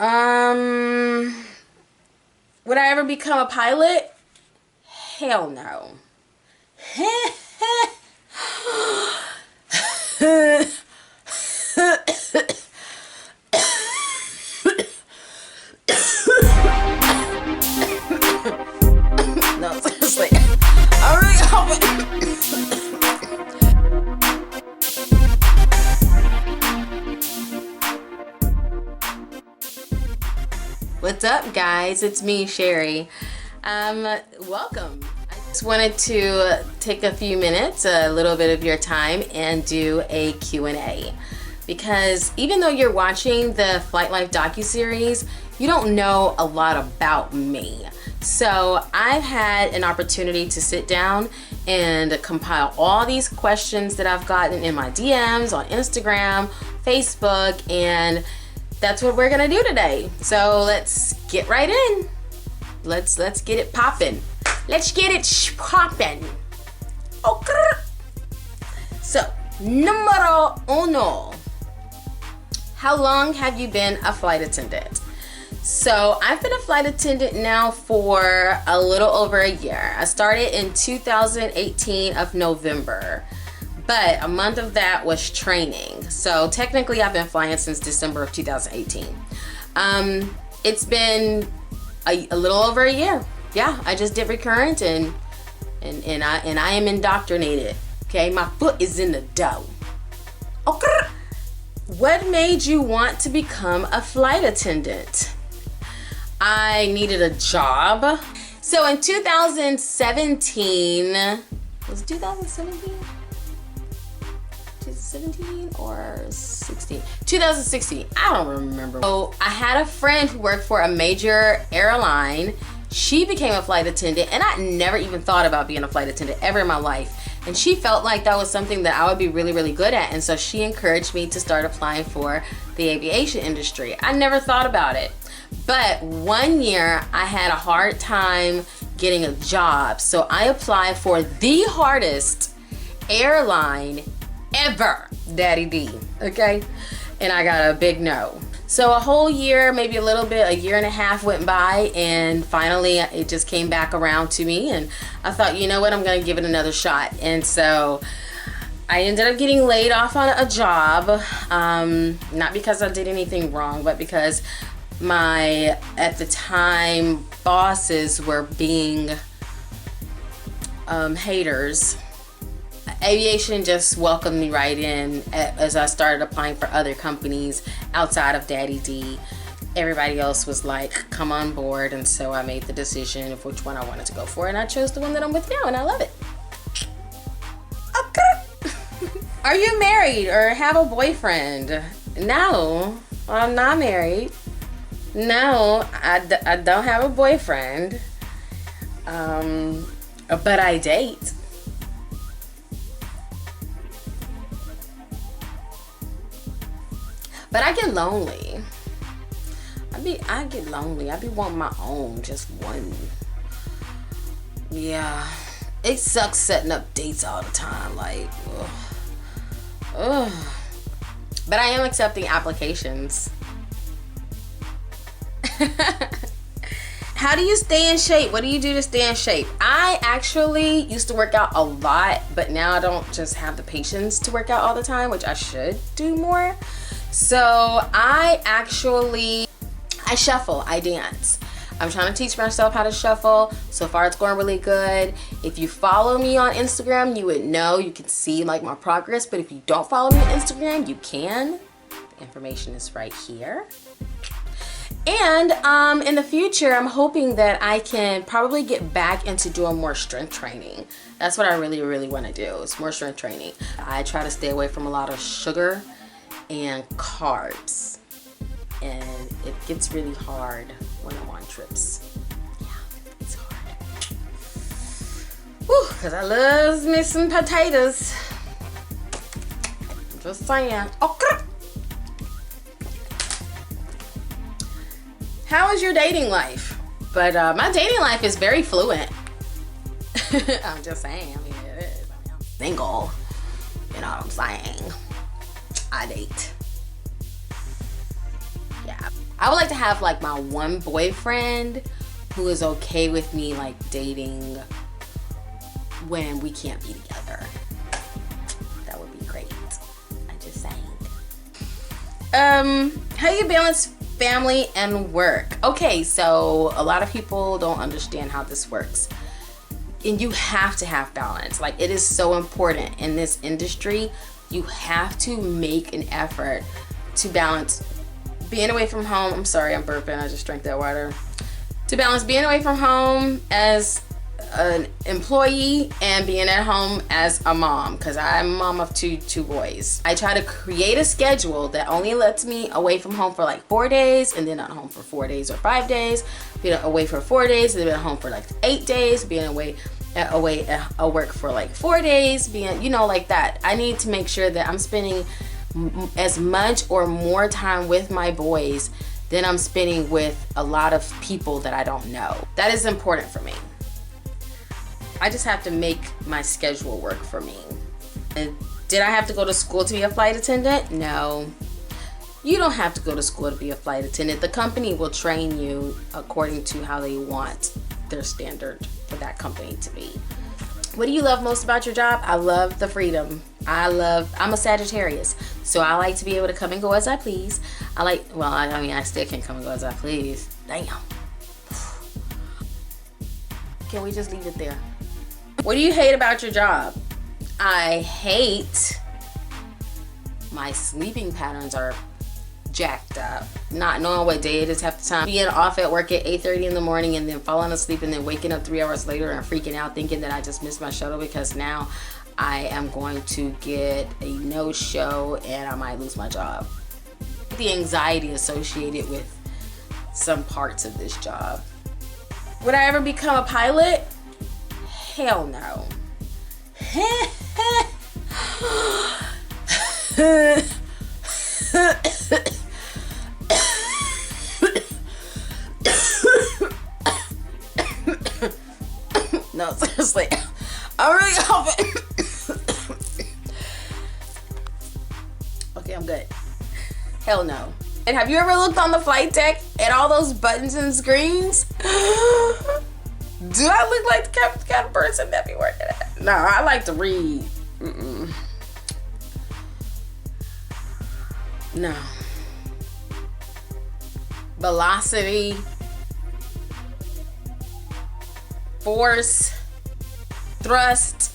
Would I ever become a pilot? Hell no. No, seriously. All right. What's up, guys? It's me, Sherry. Welcome. I just wanted to take a few minutes, a little bit of your time, and do a Q&A. Because even though you're watching the Flight Life docuseries, you don't know a lot about me. So I've had an opportunity to sit down and compile all these questions that I've gotten in my DMs on Instagram, Facebook, and that's what we're gonna do today. So let's get right in. Let's get it popping. Let's get it popping. Okay. So, numero uno. How long have you been a flight attendant? So I've been a flight attendant now for a little over a year. I started in 2018 of November, but a month of that was training. So technically I've been flying since December of 2018. It's been a little over a year. Yeah, I just did recurrent and I am indoctrinated. Okay, my foot is in the dough. Okay. What made you want to become a flight attendant? I needed a job. So in 2017, was it 2017? 2017 or 16? 2016, I don't remember. So I had a friend who worked for a major airline. She became a flight attendant, and I never even thought about being a flight attendant ever in my life. And she felt like that was something that I would be really, really good at. And so she encouraged me to start applying for the aviation industry. I never thought about it. But one year I had a hard time getting a job. So I applied for the hardest airline ever, Daddy D, okay? And I got a big no. So a whole year, maybe a little bit, a year and a half went by, and finally it just came back around to me, and I thought, you know what, I'm gonna give it another shot. And so I ended up getting laid off on a job, not because I did anything wrong, but because my, at the time, bosses were being haters. Aviation just welcomed me right in as I started applying for other companies outside of Daddy D. Everybody else was like, come on board, and so I made the decision of which one I wanted to go for, and I chose the one that I'm with now, and I love it. Okay. Are you married or have a boyfriend? No, I'm not married. No, I don't have a boyfriend, but I date. But I get lonely. I get lonely. I be wanting my own, just one. Yeah, it sucks setting up dates all the time. Like, ugh. But I am accepting applications. How do you stay in shape? What do you do to stay in shape? I actually used to work out a lot, but now I don't just have the patience to work out all the time, which I should do more. So I shuffle, I dance. I'm trying to teach myself how to shuffle. So far it's going really good. If you follow me on Instagram, you would know, you can see like my progress, but if you don't follow me on Instagram, you can. The information is right here. And in the future, I'm hoping that I can probably get back into doing more strength training. That's what I really, really want to do, is more strength training. I try to stay away from a lot of sugar and carbs, and it gets really hard when I'm on trips. Yeah, it's hard. Whew, because I love me some potatoes. I'm just saying. Okay. How is your dating life? But my dating life is very fluent. I'm just saying, I mean, it is. I mean, I'm single. You know what I'm saying? I date. Yeah. I would like to have like my one boyfriend who is okay with me like dating when we can't be together. That would be great. I'm just saying. How you balance family and work? Okay, so a lot of people don't understand how this works. And you have to have balance. Like, it is so important in this industry. You have to make an effort to balance being away from home. I'm sorry, I'm burping. I just drank that water. To balance being away from home as an employee and being at home as a mom, because I'm a mom of two boys. I try to create a schedule that only lets me away from home for like 4 days, and then not home for 4 days or 5 days, being away for 4 days, and then at home for like 8 days, being away at work for like 4 days, being, you know, like that. I need to make sure that I'm spending as much or more time with my boys than I'm spending with a lot of people that I don't know. That is important for me. I just have to make my schedule work for me. And did I have to go to school to be a flight attendant? No. You don't have to go to school to be a flight attendant. The company will train you according to how they want their standard for that company to be. What do you love most about your job? I love the freedom. I'm a Sagittarius, so I like to be able to come and go as I please. I mean, I still can come and go as I please. Damn. Can we just leave it there? What do you hate about your job? I hate my sleeping patterns are jacked up. Not knowing what day it is half the time. Being off at work at 8:30 in the morning and then falling asleep and then waking up 3 hours later and freaking out thinking that I just missed my shuttle because now I am going to get a no-show and I might lose my job. The anxiety associated with some parts of this job. Would I ever become a pilot? Hell no. No, seriously. I'm really coughing. Okay, I'm good. Hell no. And have you ever looked on the flight deck at all those buttons and screens? Do I look like the kind of person that be working at? No, I like to read. No. Velocity, force, thrust,